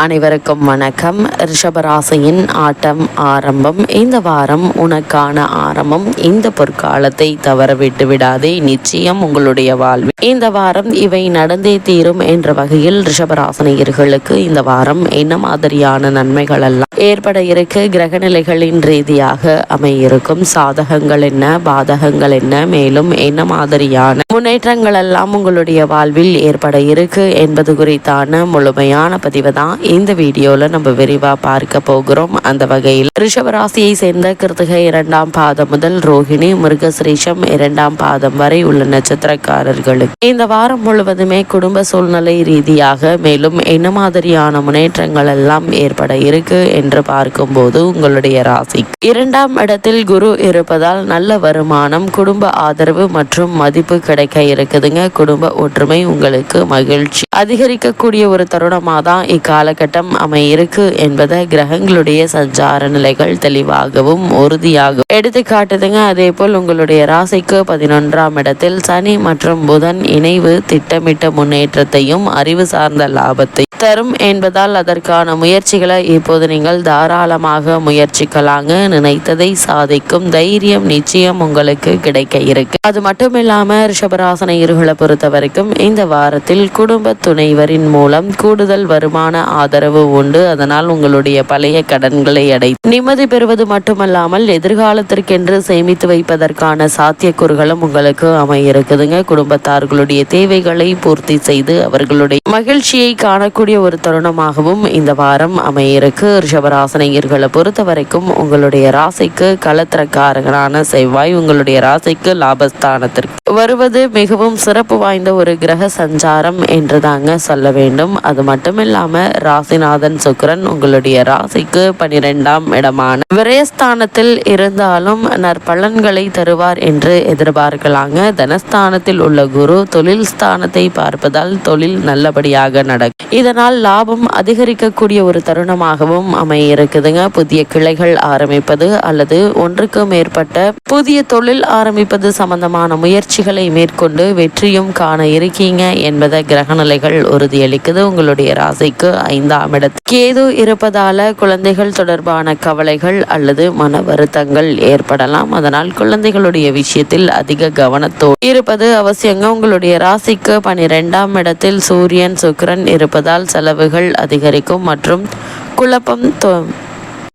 அனைவருக்கும் வணக்கம். ரிஷபராசியின் ஆட்டம் ஆரம்பம். இந்த வாரம் உனக்கான ஆரம்பம். இந்த பொற்காலத்தை தவற விட்டு விடாதே. நிச்சயம் உங்களுடைய வாழ்வில் இந்த வாரம் இவை நடந்தே தீரும் என்ற வகையில் ரிஷபராசினியர்களுக்கு இந்த வாரம் என்ன மாதிரியான நன்மைகள் எல்லாம் ஏற்பட இருக்கு, கிரகநிலைகளின் ரீதியாக அமையிருக்கும் சாதகங்கள் என்ன, பாதகங்கள் என்ன, மேலும் என்ன மாதிரியான முன்னேற்றங்கள் எல்லாம் உங்களுடைய வாழ்வில் ஏற்பட இருக்கு என்பது குறித்தான முழுமையான பதிவு தான் இந்த வீடியோல நம்ம விரிவா பார்க்க போகிறோம். அந்த வகையில் ரிஷபராசியை சேர்ந்த கிருத்திகை 2ஆம் பாதம் முதல் ரோஹிணி மிருகசிரீஷம் 2ஆம் பாதம் வரை உள்ள நட்சத்திரக்காரர்களுக்கு இந்த வாரம் முழுவதுமே குடும்ப சூழ்நிலை ரீதியாக மேலும் என்ன மாதிரியான முன்னேற்றங்கள் எல்லாம் ஏற்பட இருக்கு என்று பார்க்கும்போது உங்களுடைய ராசி 2ஆம் இடத்தில் குரு இருப்பதால் நல்ல வருமானம், குடும்ப ஆதரவு மற்றும் மதிப்பு கிடைக்க இருக்குதுங்க. குடும்ப ஒற்றுமை உங்களுக்கு மகிழ்ச்சி அதிகரிக்கக்கூடிய ஒரு தருணமாக தான் இக்காலகட்டம் அமையிருக்கு என்பதை கிரகங்களுடைய சஞ்சார நிலைகள் தெளிவாகவும் உறுதியாகவும் எடுத்துக்காட்டுதுங்க. அதே போல் உங்களுடைய ராசிக்கு 11ஆம் இடத்தில் சனி மற்றும் புதன் இணைவு திட்டமிட்ட முன்னேற்றத்தையும் அறிவு சார்ந்த லாபத்தை தரும் என்பதால் அதற்கான முயற்சிகளை இப்போது நீங்கள் தாராளமாக முயற்சிக்கலாங்க. நினைத்ததை சாதிக்கும் தைரியம் நிச்சயம் உங்களுக்கு கிடைக்க இருக்கு. அது மட்டும் இல்லாம ரிஷபராசினியர்களை பொறுத்த வரைக்கும் இந்த வாரத்தில் குடும்ப துணைவரின் மூலம் கூடுதல் வருமான ஆதரவு உண்டு. அதனால் உங்களுடைய பழைய கடன்களை அடைத்து நிம்மதி பெறுவது மட்டுமல்லாமல் எதிர்காலத்திற்கென்று சேமித்து வைப்பதற்கான சாத்தியக்கூறுகளும் உங்களுக்கு அமையிருக்குதுங்க. குடும்பத்தார்களுடைய தேவைகளை பூர்த்தி செய்து அவர்களுடைய மகிழ்ச்சியை காணக்கூடிய ஒரு தருணமாகவும் இந்த வாரம் அமையிருக்கு. ரிஷபராசினியர்களை பொறுத்த வரைக்கும் உங்களுடைய ராசிக்கு களத்திரக்காரகனான செவ்வாய் உங்களுடைய ராசிக்கு லாபஸ்தானத்திற்கு வருவது மிகவும் சிறப்பு வாய்ந்த ஒரு கிரக சஞ்சாரம் என்று தாங்க சொல்ல வேண்டும். அது மட்டுமில்லாம ராசிநாதன் சுக்கிரன் உங்களுடைய ராசிக்கு 12ஆம் இடமான விரயஸ்தானத்தில் இருந்தாலும் நற்பலன்களை தருவார் என்று எதிர்பார்க்கலாங்க. தனஸ்தானத்தில் உள்ள குரு தொழில் ஸ்தானத்தை பார்ப்பதால் தொழில் நல்லபடியாக நடக்கும். இதனால் லாபம் அதிகரிக்கக்கூடிய ஒரு தருணமாகவும் அமையிருக்குதுங்க. புதிய கிளைகள் ஆரம்பிப்பது அல்லது ஒன்றுக்கு மேற்பட்ட புதிய தொழில் ஆரம்பிப்பது சம்பந்தமான முயற்சிகளை மேற்கொண்டு வெற்றியும் காண இருக்கீங்க என்பதை கிரகநிலைகள் உறுதியளிக்குது. உங்களுடைய ராசிக்கு 5ஆம் இடத்தில் கேது இருப்பதால குழந்தைகள் தொடர்பான கவலைகள் அல்லது மன வருத்தங்கள் ஏற்படலாம். அதனால் குழந்தைகளுடைய விஷயத்தில் அதிக கவனத்தோடு இருப்பது அவசியங்க. உங்களுடைய ராசிக்கு 12ஆம் இடத்தில் சூரியன் சுக்கிரன் இருப்பதால் செலவுகள் அதிகரிக்கும் மற்றும்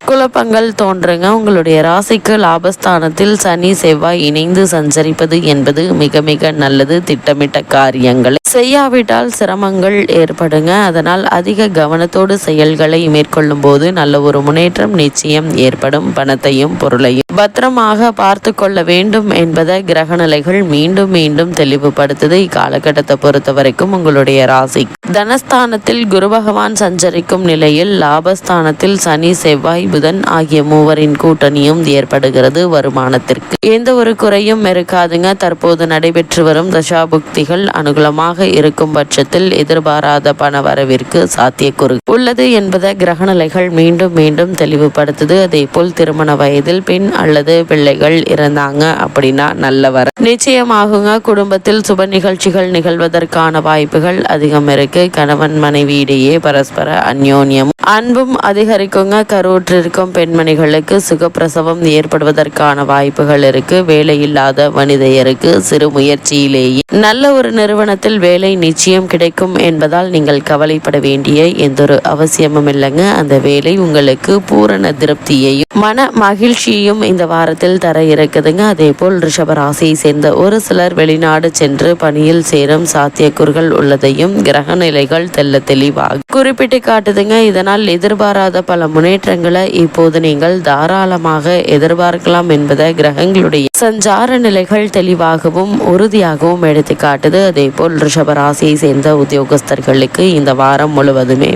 குழப்பங்கள் தோன்றுங்க. உங்களுடைய ராசிக்கு லாபஸ்தானத்தில் சனி செவ்வாய் இணைந்து சஞ்சரிப்பது என்பது மிக மிக நல்லது. திட்டமிட்ட காரியங்களை செய்யாவிட்டால் சிரமங்கள் ஏற்படுங்க. அதனால் அதிக கவனத்தோடு செயல்களை மேற்கொள்ளும் போது நல்ல ஒரு முன்னேற்றம் நிச்சயம் ஏற்படும். பணத்தையும் பொருளையும் பத்திரமாக பார்த்து கொள்ள வேண்டும் என்பதை கிரகநிலைகள் மீண்டும் மீண்டும் தெளிவுபடுத்துது. இக்காலகட்டத்தை பொறுத்த வரைக்கும் உங்களுடைய ராசி தனஸ்தானத்தில் குரு பகவான் சஞ்சரிக்கும் நிலையில் லாபஸ்தானத்தில் சனி செவ்வாய் புதன் ஆகிய மூவரின் கூட்டணியும் ஏற்படுகிறது. வருமானத்திற்கு எந்த ஒரு குறையும் இருக்காதுங்க. தற்போது நடைபெற்று வரும் தசாபுக்திகள் அனுகூலமாக இருக்கும் பட்சத்தில் எதிர்பாராத பண வரவிற்கு சாத்தியக்கூறு உள்ளது என்பதை கிரகநிலைகள் மீண்டும் மீண்டும் தெளிவுபடுத்துது. அதே போல் திருமண வயதில் பெண் அல்லது பிள்ளைகள் இருந்தாங்க அப்படின்னா நல்ல வர நிச்சயமாகுங்க. குடும்பத்தில் சுப நிகழ்ச்சிகள் நிகழ்வதற்கான வாய்ப்புகள் அதிகம் இருக்கு. கணவன் மனைவியிடையே பரஸ்பர அந்யோன்யம் அன்பும் அதிகரிக்குங்க. கருவுற்றிருக்கும் பெண்மணிகளுக்கு சுகப்பிரசவம் ஏற்படுவதற்கான வாய்ப்புகள் இருக்கு. வேலையில்லாத மனிதருக்கு சிறு முயற்சியிலேயே நல்ல ஒரு நிறுவனத்தில் வேலை நிச்சயம் கிடைக்கும் என்பதால் நீங்கள் கவலைப்பட வேண்டிய எந்த ஒரு அவசியமும் இல்லைங்க. அந்த வேலை உங்களுக்கு பூரண திருப்தியையும் மன மகிழ்ச்சியையும் இந்த வாரத்தில் தர இருக்குதுங்க. அதே போல் ரிஷபராசியை சேர்ந்த ஒரு சிலர் வெளிநாடு சென்று பணியில் சேரும் சாத்தியக்கூறுகள் உள்ளதையும் கிரக நிலைகள் தெல்ல தெளிவாக குறிப்பிட்டு காட்டுதுங்க. இதனால் எதிர்பாராத பல முன்னேற்றங்களை இப்போது நீங்கள் தாராளமாக எதிர்பார்க்கலாம் என்பதை கிரகங்களுடைய சஞ்சார நிலைகள் தெளிவாகவும் உறுதியாகவும் எடுத்து காட்டுது. அதே போல் ரிஷபராசியை சேர்ந்த உத்தியோகஸ்தர்களுக்கு இந்த வாரம் முழுவதுமே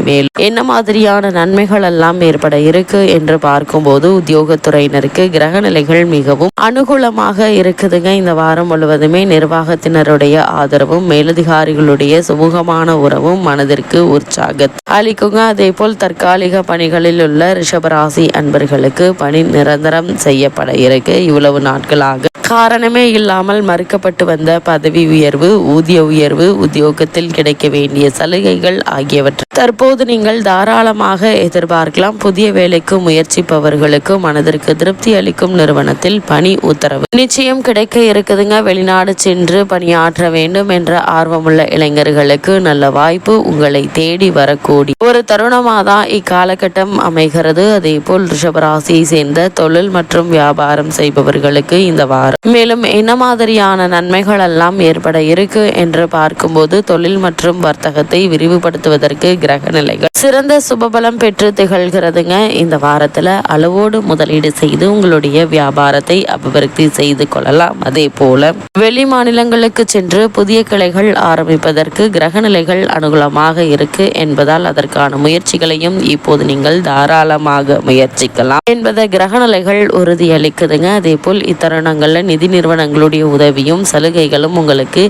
என்ன மாதிரியான நன்மைகள் எல்லாம் ஏற்பட இருக்கு என்று பார்க்கும்போது உத்தியோகத்துறையினருக்கு கிரக நிலைகள் மிகவும் அனுகூலமாக இருக்குதுங்க. இந்த வாரம் முழுவதுமே நிர்வாகத்தினருடைய ஆதரவும் மேலதிகாரிகளுடைய சுமூகமான உறவும் மனதிற்கு உற்சாகத்தை அளிக்குங்க. அதே போல் தற்காலிக பணிகளில் உள்ள ரிஷபராசி அன்பர்களுக்கு பணி நிரந்தரம் செய்யப்பட இருக்கு. இவ்வளவு நாட்களாக காரணமே இல்லாமல் மறுக்கப்பட்டு வந்த பதவி உயர்வு, ஊதிய உயர்வு, உத்தியோகத்தில் கிடைக்க வேண்டிய சலுகைகள் ஆகியவற்றை தற்போது நீங்கள் தாராளமாக எதிர்பார்க்கலாம். புதிய வேலைக்கு முயற்சிப்பவர்களுக்கு மனதிற்கு திருப்தி அளிக்கும் நிறுவனத்தில் பணி உத்தரவு நிச்சயம் கிடைக்க இருக்குதுங்க. வெளிநாடு சென்று பணியாற்ற வேண்டும் என்ற ஆர்வமுள்ள இளைஞர்களுக்கு நல்ல வாய்ப்பு உங்களை தேடி வரக்கூடி ஒரு தருணமாக தான் இக்காலகட்டம் அமைகிறது. அதே போல் ரிஷபராசியை சேர்ந்த தொழில் மற்றும் வியாபாரம் செய்பவர்களுக்கு இந்த வாரம் மேலும் என்ன மாதிரியான நன்மைகள் எல்லாம் ஏற்பட இருக்கு என்று பார்க்கும்போது தொழில் மற்றும் வர்த்தகத்தை விரிவுபடுத்துவதற்கு கிரக நிலைகள் சிறந்த சுபபலம் பெற்று திகழ்கிறதுங்க. இந்த வாரத்துல அளவோடு முதலீடு செய்து உங்களுடைய வியாபாரத்தை அபிவிருத்தி செய்து கொள்ளலாம். அதே போல வெளி மாநிலங்களுக்கு சென்று புதிய கிளைகள் ஆரம்பிப்பதற்கு கிரக நிலைகள் அனுகூலமாக இருக்கு என்பதால் அதற்கான முயற்சிகளையும் இப்போது நீங்கள் தாராளமாக முயற்சிக்கலாம் என்பதை கிரக நிலைகள் உறுதியளிக்குதுங்க. அதே போல் இத்தருணங்கள்ல நிதி நிறுவனங்களுடைய உதவியும் சலுகைகளும் உங்களுக்கு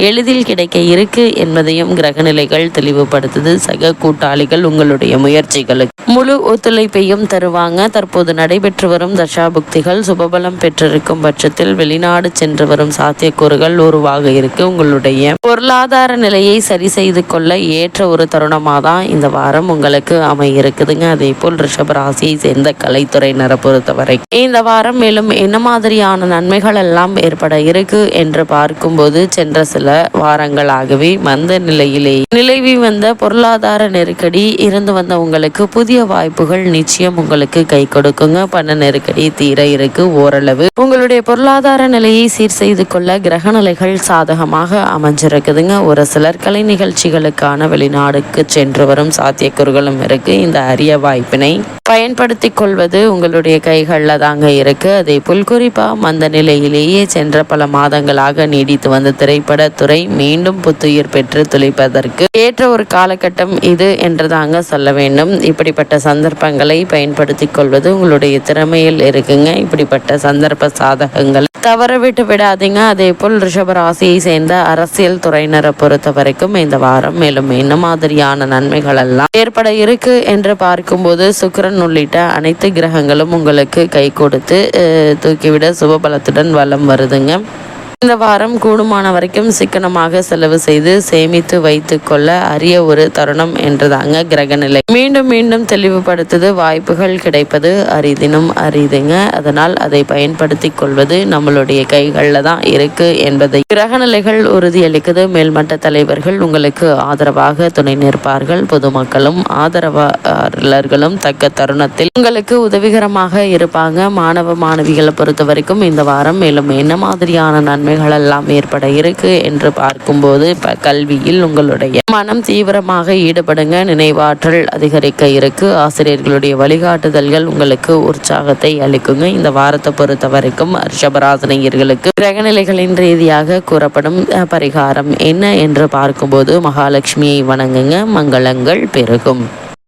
எளிதில் கிடைக்க இருக்கு என்பதையும் கிரகநிலைகள் தெளிவுபடுத்துது. சக கூட்டாளிகள் உங்களுடைய முயற்சிகளுக்கு முழு ஒத்துழைப்பையும் தருவாங்க. தற்போது நடைபெற்று வரும் தசாபுக்திகள் சுபபலம் பெற்றிருக்கும் பட்சத்தில் வெளிநாடு சென்று வரும் சாத்தியக்கூறுகள் உருவாக இருக்கு. உங்களுடைய பொருளாதார நிலையை சரி செய்து கொள்ள ஏற்ற ஒரு தருணமாக தான் இந்த வாரம் உங்களுக்கு அமையிருக்குதுங்க. அதே போல் ரிஷபராசியை சேர்ந்த கலைத்துறையினரை பொறுத்தவரை இந்த வாரம் மேலும் என்ன மாதிரியான நன்மைகள் எல்லாம் ஏற்பட இருக்கு என்று பார்க்கும்போது சென்ற சில வாரங்களாகவே மந்த நிலையிலே நிலவி வந்த பொருளாதார நெருக்கடி இருந்து வந்த உங்களுக்கு புதிய வாய்ப்புகள் நிச்சயம் உங்களுக்கு கை கொடுக்குங்க. பண நெருக்கடி தீர இருக்கு. ஓரளவு உங்களுடைய பொருளாதார நிலையை சீர் செய்து கொள்ள கிரக நிலைகள் சாதகமாக அமைஞ்சிருக்குதுங்க. ஒரு சிலர் கலை நிகழ்ச்சிகளுக்கான வெளிநாடுக்கு சென்று வரும் சாத்தியக்கூறுகளும் இருக்கு. இந்த அரிய வாய்ப்பினை பயன்படுத்தி கொள்வது உங்களுடைய கைகளில் தாங்க இருக்கு. அதே போல் குறிப்பா மந்த நிலையிலேயே சென்ற பல மாதங்களாக நீடித்து வந்த திரைப்படத்துறை மீண்டும் புத்துயிர் பெற்று துளைப்பதற்கு ஏற்ற ஒரு காலகட்டம் இது என்று தாங்க சொல்ல வேண்டும். இப்படிப்பட்ட சந்தர்ப்பங்களை பயன்படுத்தி கொள்வது உங்களுடைய திறமையில் இருக்குங்க. இப்படிப்பட்ட சந்தர்ப்ப சாதகங்கள் தவற விட்டு விடாதீங்க. அதே போல் ரிஷபராசியை சேர்ந்த அரசியல் துறையினரை பொறுத்த வரைக்கும் இந்த வாரம் மேலும் என்ன மாதிரியான நன்மைகள் எல்லாம் ஏற்பட இருக்கு என்று பார்க்கும்போது சுக்கிரன் உள்ளிட்ட அனைத்து கிரகங்களும் உங்களுக்கு கை கொடுத்து தூக்கிவிட சுபபலத்துடன் வலம் வருதுங்க. இந்த வாரம் கூடுமான வரைக்கும் சிக்கனமாக செலவு செய்து சேமித்து வைத்து கொள்ள அரிய ஒரு தருணம் என்றுதாங்க கிரகநிலை மீண்டும் மீண்டும் தெளிவுபடுத்துது. வாய்ப்புகள் கிடைப்பது அரிதினும் அரிதுங்க. அதனால் அதை பயன்படுத்தி கொள்வது நம்மளுடைய கைகளில் தான் இருக்கு என்பதை கிரகநிலைகள் உறுதியளிக்குது. மேல்மட்ட தலைவர்கள் உங்களுக்கு ஆதரவாக துணை நிற்பார்கள். பொதுமக்களும் ஆதரவாளர்களும் தக்க தருணத்தில் உங்களுக்கு உதவிகரமாக இருப்பாங்க. மாணவ மாணவிகளை பொறுத்த வரைக்கும் இந்த வாரம் மேலும் என்ன மாதிரியான நன்மைகள் எல்லாம் ஏற்பட இருக்கு என்று பார்க்கும்போது கல்வியில் உங்களுடைய மனம் தீவிரமாக ஈடுபடுங்க. நினைவாற்றல் அதிகரிக்க இருக்கு. ஆசிரியர்களுடைய வழிகாட்டுதல்கள் உங்களுக்கு உற்சாகத்தை அளிக்குங்க. இந்த வாரத்தை பொறுத்த வரைக்கும் ரிஷபராசினியர்களுக்கு கிரகநிலைகளின் ரீதியாக கூறப்படும் பரிகாரம் என்ன என்று பார்க்கும்போது மகாலட்சுமியை வணங்குங்க. மங்களங்கள் பெருகும்.